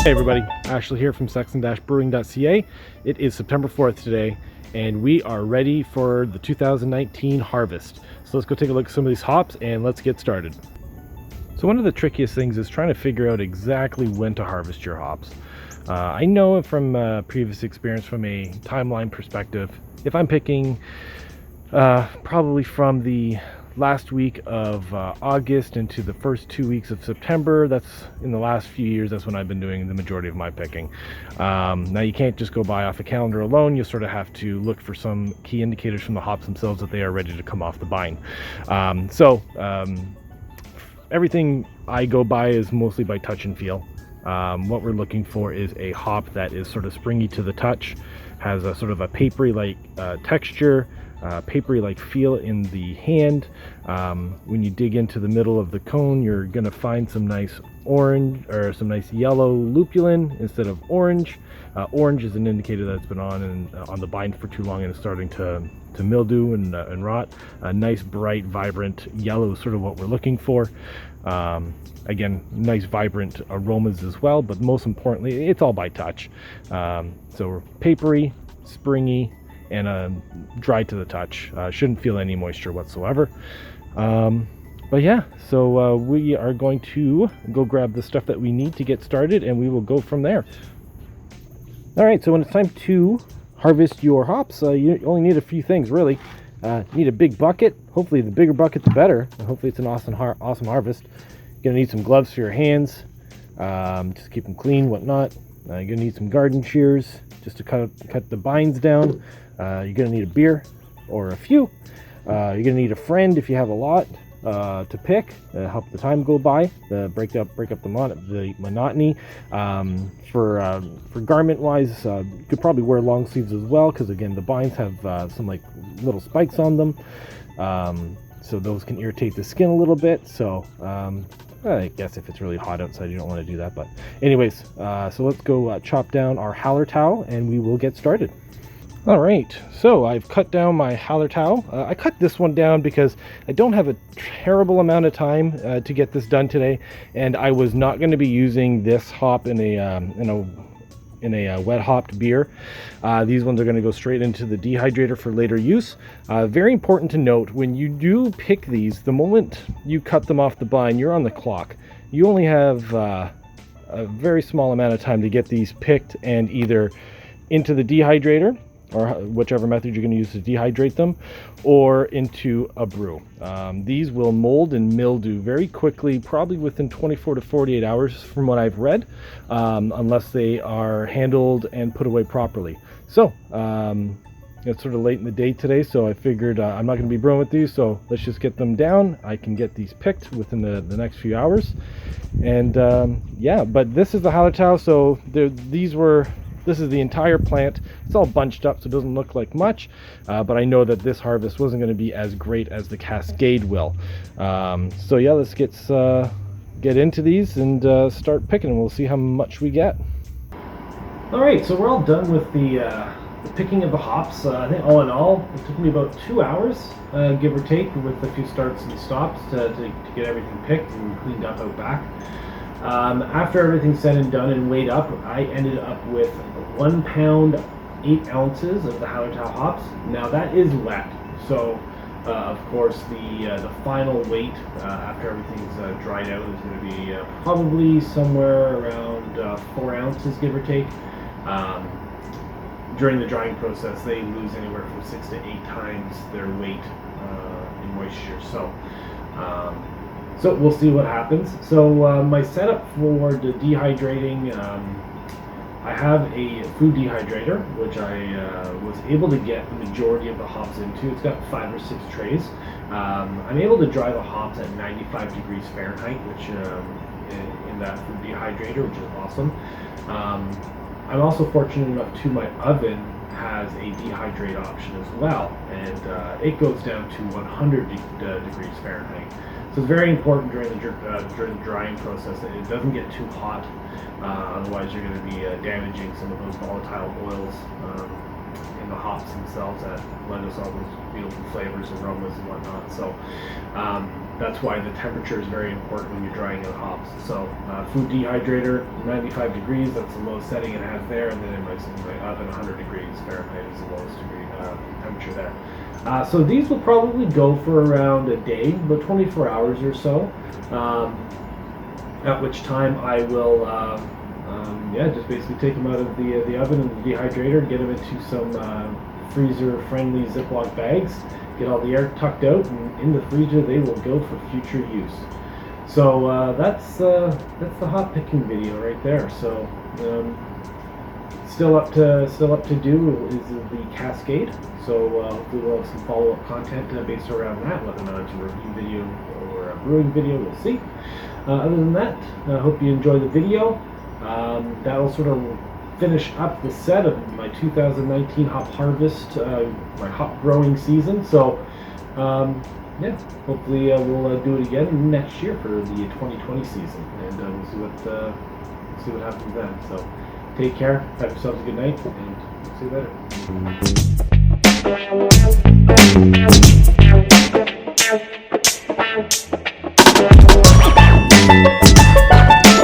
Hey everybody, Ashley here from Sexton-Brewing.ca. It is September 4th today, and we are ready for the 2019 harvest. So let's go take a look at some of these hops and let's get started. So one of the trickiest things is trying to figure out exactly when to harvest your hops. I know from previous experience from a timeline perspective, if I'm picking probably from the last week of August into the first 2 weeks of September, that's in the last few years, that's when I've been doing the majority of my picking. Now you can't just go by off a calendar alone. You sort of have to look for some key indicators from the hops themselves that they are ready to come off the vine. Everything I go by is mostly by touch and feel. What we're looking for is a hop that is sort of springy to the touch, has a sort of a papery like texture, papery like feel in the hand. When you dig into the middle of the cone, you're going to find some nice orange or some nice yellow lupulin instead of orange. Orange is an indicator that it's been on the vine for too long and is starting to mildew and rot. A nice bright vibrant yellow is sort of what we're looking for. Again, nice vibrant aromas as well, but most importantly, it's all by touch. So we're papery, springy, and dry to the touch. Shouldn't feel any moisture whatsoever. But yeah, so we are going to go grab the stuff that we need to get started, and we will go from there. All right, so when it's time to harvest your hops, you only need a few things really. You need a big bucket. Hopefully the bigger bucket the better, and hopefully it's an awesome harvest. You're gonna need some gloves for your hands, just keep them clean, whatnot. You're gonna need some garden shears just to cut the vines down. You're gonna need a beer or a few. You're gonna need a friend if you have a lot to pick, help the time go by, break up the monotony. For garment wise, you could probably wear long sleeves as well, because again the vines have some like little spikes on them, so those can irritate the skin a little bit. So I guess if it's really hot outside, you don't want to do that. But anyways, so let's go chop down our HALLERTAU and we will get started. All right, so I've cut down my HALLERTAU. I cut this one down because I don't have a terrible amount of time to get this done today, and I was not going to be using this hop in a wet hopped beer. These ones are going to go straight into the dehydrator for later use. Very important to note, when you do pick these, the moment you cut them off the vine, you're on the clock. You only have a very small amount of time to get these picked and either into the dehydrator, or whichever method you're going to use to dehydrate them, or into a brew. These will mold and mildew very quickly, probably within 24 to 48 hours from what I've read, unless they are handled and put away properly. So it's sort of late in the day today, so I figured I'm not going to be brewing with these, so let's just get them down. I can get these picked within the next few hours. And yeah, but this is the HALLERTAU, so this is the entire plant. It's all bunched up, so it doesn't look like much, but I know that this harvest wasn't going to be as great as the Cascade will. So yeah, let's get into these and start picking, and we'll see how much we get. All right, so we're all done with the picking of the hops. I think all in all, it took me about 2 hours, give or take, with a few starts and stops to get everything picked and cleaned up out back. After everything's said and done and weighed up, I ended up with 1 pound 8 ounces of the HALLERTAU hops. Now that is wet, so of course the final weight after everything's dried out is going to be probably somewhere around 4 ounces, give or take. During the drying process, they lose anywhere from 6 to 8 times their weight in moisture. So we'll see what happens. So my setup for the dehydrating, I have a food dehydrator, which I was able to get the majority of the hops into. It's got 5 or 6 trays. I'm able to dry the hops at 95 degrees Fahrenheit, which in that food dehydrator, which is awesome. I'm also fortunate enough to my oven has a dehydrate option as well, and it goes down to 100 degrees Fahrenheit. So it's very important during the drying process that it doesn't get too hot. Otherwise, you're going to be damaging some of those volatile oils in the hops themselves that lend us all those beautiful flavors, aromas, and whatnot. So that's why the temperature is very important when you're drying out hops. So food dehydrator, 95 degrees, that's the lowest setting it has there, and then in my oven, 100 degrees Fahrenheit is the lowest degree temperature there. So these will probably go for around a day, about 24 hours or so, at which time I will just basically take them out of the oven and the dehydrator, get them into some freezer-friendly Ziploc bags, get all the air tucked out, and in the freezer they will go for future use. So that's the hop picking video right there. So still up to do is the Cascade. So hopefully we'll have some follow-up content based around that, whether or not it's a review video or a brewing video, we'll see. Other than that, I hope you enjoy the video. That'll sort of finish up the set of my 2019 hop harvest, my hop growing season. So hopefully we'll do it again next year for the 2020 season, and we'll see what happens then. So take care, have yourselves a good night, and see you later.